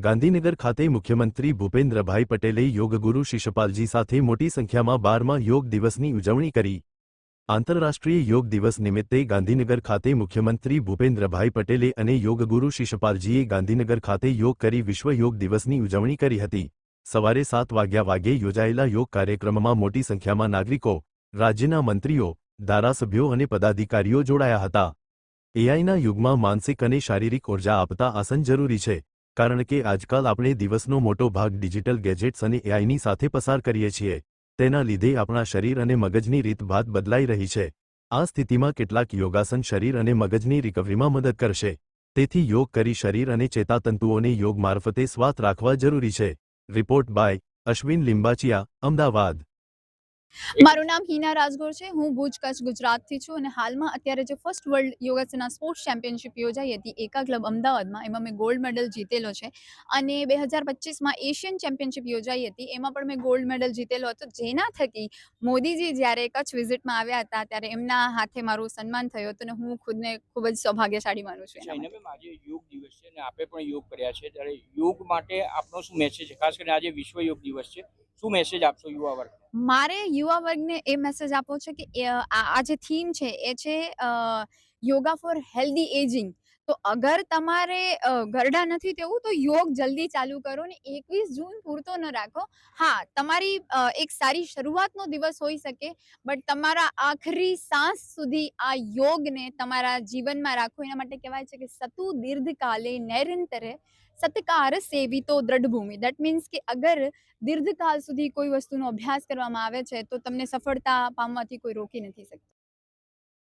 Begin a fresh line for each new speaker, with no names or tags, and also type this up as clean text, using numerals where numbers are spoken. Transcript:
ગાંધીનગર ખાતે મુખ્યમંત્રી ભૂપેન્દ્રભાઈ પટેલે યોગગુરુ શિષપાલજી સાથે મોટી સંખ્યામાં 12મા યોગ દિવસની ઉજવણી કરી। આંતરરાષ્ટ્રીય યોગ દિવસ નિમિત્તે ગાંધીનગર ખાતે મુખ્યમંત્રી ભૂપેન્દ્રભાઈ પટેલે અને યોગગુરુ શિષપાલજીએ ગાંધીનગર ખાતે યોગ કરી વિશ્વ યોગ દિવસની ઉજવણી કરી હતી। સવારે 7 વાગે યોજાયેલા યોગ કાર્યક્રમમાં મોટી સંખ્યામાં નાગરિકો, રાજ્યના મંત્રીઓ, ધારાસભ્યો અને પદાધિકારીઓ જોડાયા હતા। એઆઈના યુગમાં માનસિક અને શારીરિક ઉર્જા આપતા આસન જરૂરી છે, કારણ કે આજકાલ આપણે દિવસનો મોટો ભાગ ડિજિટલ ગેજેટ્સ અને એઆઈની સાથે પસાર કરીએ છીએ। તેના લીધે આપણા શરીર અને મગજની રીતભાત બદલાઈ રહી છે। આ સ્થિતિમાં કેટલાક યોગાસન શરીર અને મગજની રિકવરીમાં મદદ કરશે। તેથી યોગ કરી શરીર અને ચેતાતંતુઓને યોગ મારફતે સ્વાસ્થ રાખવા જરૂરી છે। Report by Ashwin Limbachiya, Ahmedabad.
મારું નામ હિના રાજગોર છે। હું ભુજ કચ્છ ગુજરાતથી છું અને હાલમાં અત્યારે જે ફર્સ્ટ વર્લ્ડ યોગાસના સ્પોર્ટ્સ ચેમ્પિયનશિપ યોજાઈ હતી એકા ક્લબ અમદાવાદમાં, એમાં મેં ગોલ્ડ મેડલ જીતેલો છે। અને 2025માં એશિયન ચેમ્પિયનશિપ યોજાઈ હતી, એમાં પણ મેં ગોલ્ડ મેડલ જીતેલો હતો, જેના થકી મોદીજી જ્યારે કચ્છ વિઝિટમાં આવ્યા હતા ત્યારે એમના હાથે મારું સન્માન થયું હતું અને હું ખુદને ખૂબ જ સૌભાગ્યશાળી માનું છું।
આજે યોગ દિવસ છે અને આપે પણ યોગ કર્યા છે, ત્યારે યોગ માટે આપનો શું મેસેજ છે? ખાસ કરીને આજે વિશ્વ યોગ દિવસ છે, શું મેસેજ આપશો યુવા વર્ગ?
મારે યુવા વર્ગને એ મેસેજ આપવો છે કે આ જે થીમ છે એ છે યોગા ફોર હેલ્ધી એજિંગ। તો અગર તમારે ગરડા નથી થવું તો યોગ જલ્દી ચાલુ કરો ને 21 જૂન પૂરતો ન રાખો। હા, તમારી એક સારી શરૂઆતનો દિવસ હોઈ શકે, બટ તમારા આખરી સાંસ સુધી આ યોગને તમારા જીવનમાં રાખો। એના માટે કહેવાય છે કે સતુ દીર્ઘકાલે નૈરંતરે સત્કાર સેવિતો દ્રઢ ભૂમિ। દેટ મીન્સ કે અગર દીર્ઘકાલ સુધી કોઈ વસ્તુનો અભ્યાસ કરવામાં આવે છે તો તમને સફળતા પામવાથી કોઈ રોકી નથી શકતું।